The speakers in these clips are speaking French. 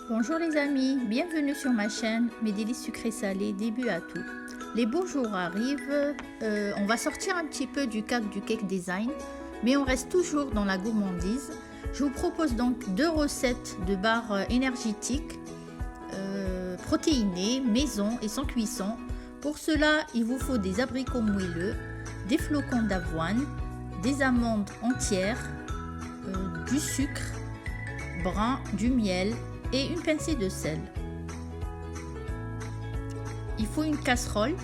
Bonjour les amis, bienvenue sur ma chaîne Mes délices sucrés salés, début à tout. Les beaux jours arrivent, on va sortir un petit peu du cadre du cake design, mais on reste toujours dans la gourmandise. Je vous propose donc deux recettes de barres énergétiques, protéinées, maison et sans cuisson. Pour cela, il vous faut des abricots moelleux, des flocons d'avoine, des amandes entières, du sucre brun, du miel et une pincée de sel. Il faut une casserole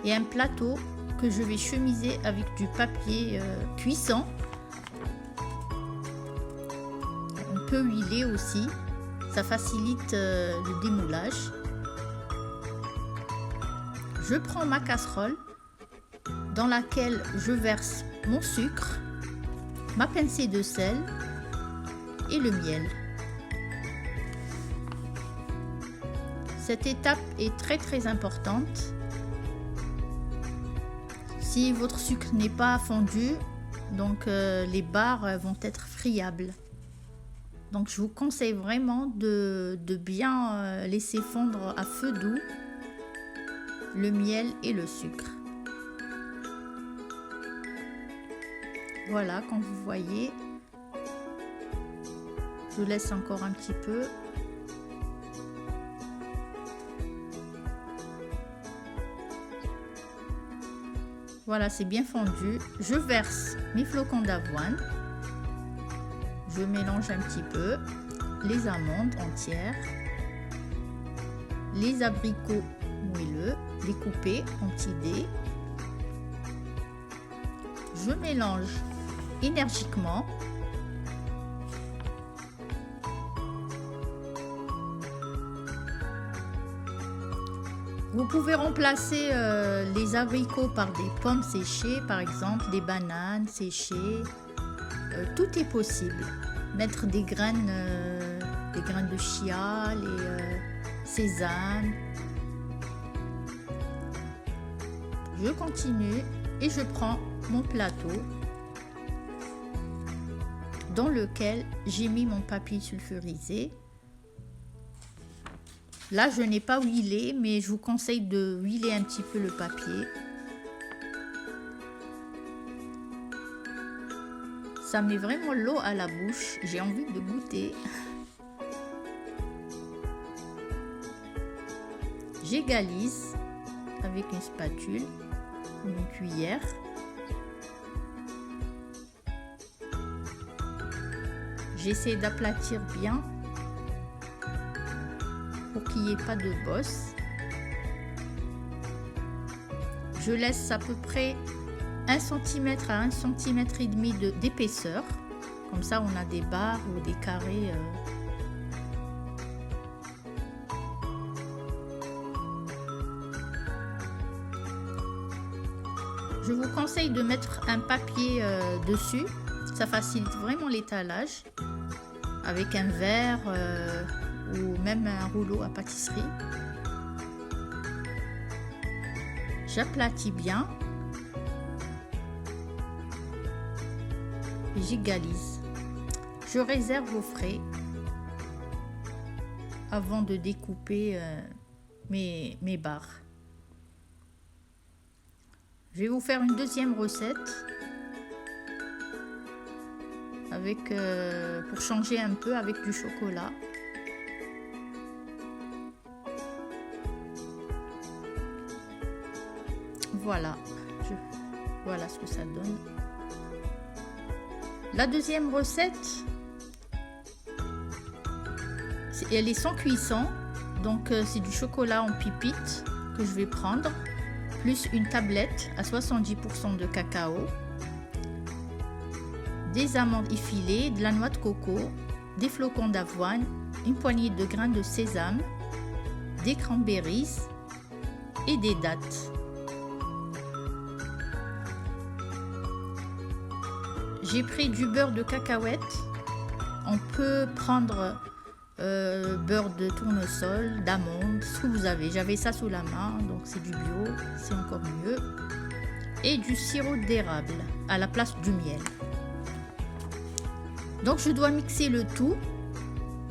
et un plateau que je vais chemiser avec du papier cuisson. On peut huiler aussi, ça facilite le démoulage. Je prends ma casserole dans laquelle je verse mon sucre, ma pincée de sel et le miel. Cette étape est très importante. Si votre sucre n'est pas fondu, donc les barres vont être friables. Donc je vous conseille vraiment de bien laisser fondre à feu doux le miel et le sucre. Voilà, comme vous voyez, je laisse encore un petit peu. Voilà, c'est bien fondu. Je verse mes flocons d'avoine. Je mélange un petit peu les amandes entières, les abricots moelleux, découpés en petits dés. Je mélange énergiquement. Vous pouvez remplacer les abricots par des pommes séchées, par exemple des bananes séchées. Tout est possible. Mettre des graines de chia, les sésame. Je continue et je prends mon plateau dans lequel j'ai mis mon papier sulfurisé. Là, je n'ai pas huilé, mais je vous conseille de huiler un petit peu le papier. Ça met vraiment l'eau à la bouche. J'ai envie de goûter. J'égalise avec une spatule ou une cuillère. J'essaie d'aplatir bien pour qu'il n'y ait pas de bosse. Je laisse à peu près 1 cm à 1,5 cm d'épaisseur. Comme ça, on a des barres ou des carrés. Je vous conseille de mettre un papier dessus. Ça facilite vraiment l'étalage avec un verre ou même un rouleau à pâtisserie. J'aplatis bien et j'égalise. Je réserve au frais avant de découper mes barres. Je vais vous faire une deuxième recette avec, pour changer un peu, avec du chocolat. Voilà, voilà ce que ça donne. La deuxième recette, elle est sans cuisson, donc c'est du chocolat en pipite que je vais prendre, plus une tablette à 70% de cacao, des amandes effilées, de la noix de coco, des flocons d'avoine, une poignée de grains de sésame, des cranberries et des dattes. J'ai pris du beurre de cacahuète. On peut prendre beurre de tournesol, d'amande, ce que vous avez. J'avais ça sous la main, donc c'est du bio, c'est encore mieux. Et du sirop d'érable à la place du miel. Donc je dois mixer le tout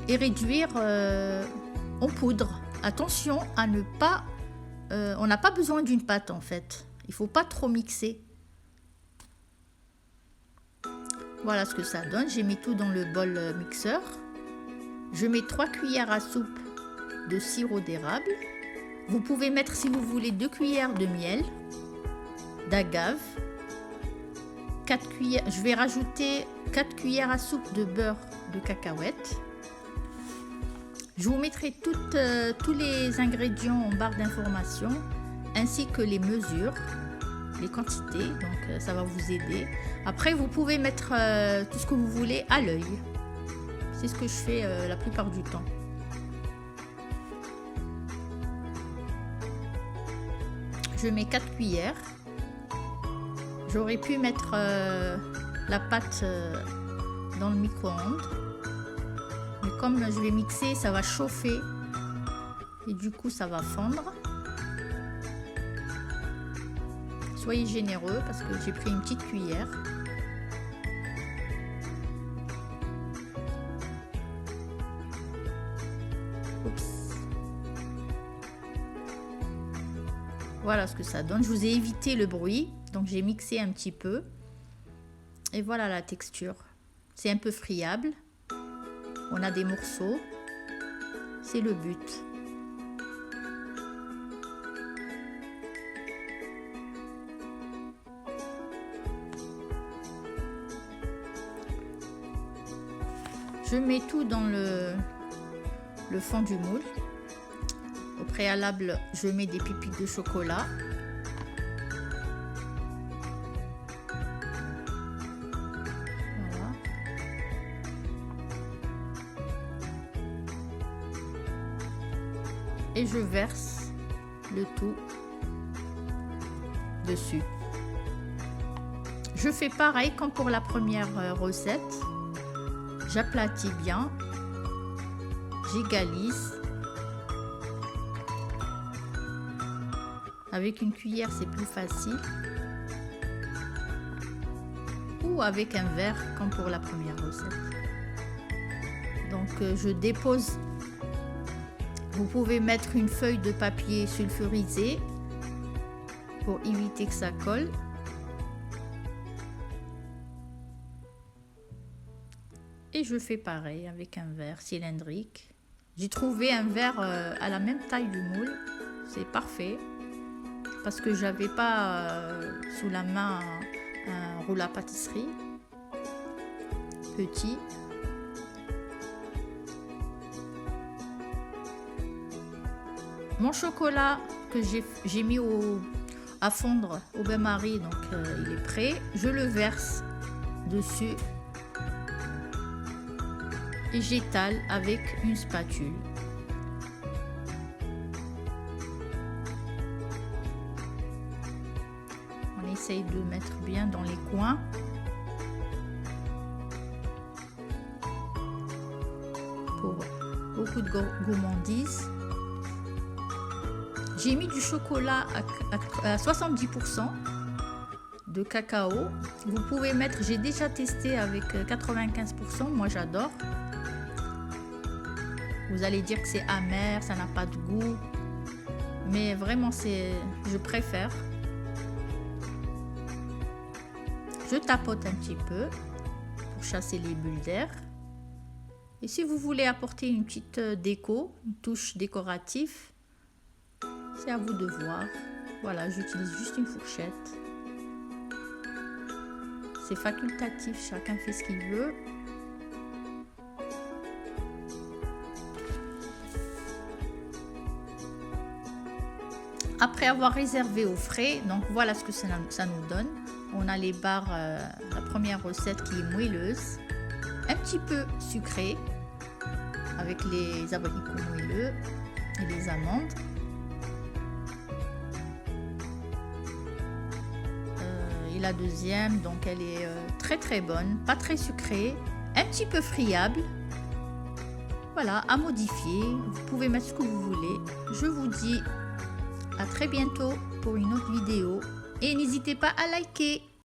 et réduire en poudre. Attention à ne pas... on n'a pas besoin d'une pâte en fait. Il ne faut pas trop mixer. Voilà ce que ça donne. J'ai mis tout dans le bol mixeur. Je mets 3 cuillères à soupe de sirop d'érable. Vous pouvez mettre, si vous voulez, 2 cuillères de miel d'agave. 4 cuillères, je vais rajouter 4 cuillères à soupe de beurre de cacahuète. Je vous mettrai tous les ingrédients en barre d'information ainsi que les mesures, les quantités, donc ça va vous aider. Après, vous pouvez mettre tout ce que vous voulez à l'œil. C'est ce que je fais la plupart du temps. Je mets 4 cuillères. J'aurais pu mettre la pâte dans le micro-ondes. Mais comme je vais mixer, ça va chauffer. Et du coup, ça va fondre. Soyez généreux parce que j'ai pris une petite cuillère. Oups. Voilà ce que ça donne. Je vous ai évité le bruit, donc j'ai mixé un petit peu. Et voilà la texture. C'est un peu friable. On a des morceaux. C'est le but. Je mets tout dans le fond du moule. Au préalable, je mets des pépites de chocolat. Voilà. Et je verse le tout dessus. Je fais pareil comme pour la première recette. J'aplatis bien, j'égalise. Avec une cuillère, c'est plus facile. Ou avec un verre, comme pour la première recette. Donc, je dépose. Vous pouvez mettre une feuille de papier sulfurisé pour éviter que ça colle. Et je fais pareil avec un verre cylindrique. J'ai trouvé un verre à la même taille du moule. C'est parfait. Parce que j'avais pas sous la main un rouleau à pâtisserie. Petit. Mon chocolat que j'ai mis à fondre au bain-marie, donc il est prêt. Je le verse dessus. Et j'étale avec une spatule. On essaye de mettre bien dans les coins. Pour beaucoup de gourmandise. J'ai mis du chocolat à 70% de cacao. Vous pouvez mettre, j'ai déjà testé avec 95%, moi j'adore. Vous allez dire que c'est amer, ça n'a pas de goût. Mais vraiment, je préfère. Je tapote un petit peu pour chasser les bulles d'air. Et si vous voulez apporter une petite déco, une touche décorative, c'est à vous de voir. Voilà, j'utilise juste une fourchette. C'est facultatif, chacun fait ce qu'il veut. Après avoir réservé au frais, donc voilà ce que ça nous donne. On a les barres, la première recette qui est moelleuse, un petit peu sucrée, avec les abricots moelleux et les amandes. Et la deuxième, donc elle est très très bonne, pas très sucrée, un petit peu friable. Voilà, à modifier. Vous pouvez mettre ce que vous voulez. Je vous dis à très bientôt pour une autre vidéo et n'hésitez pas à liker.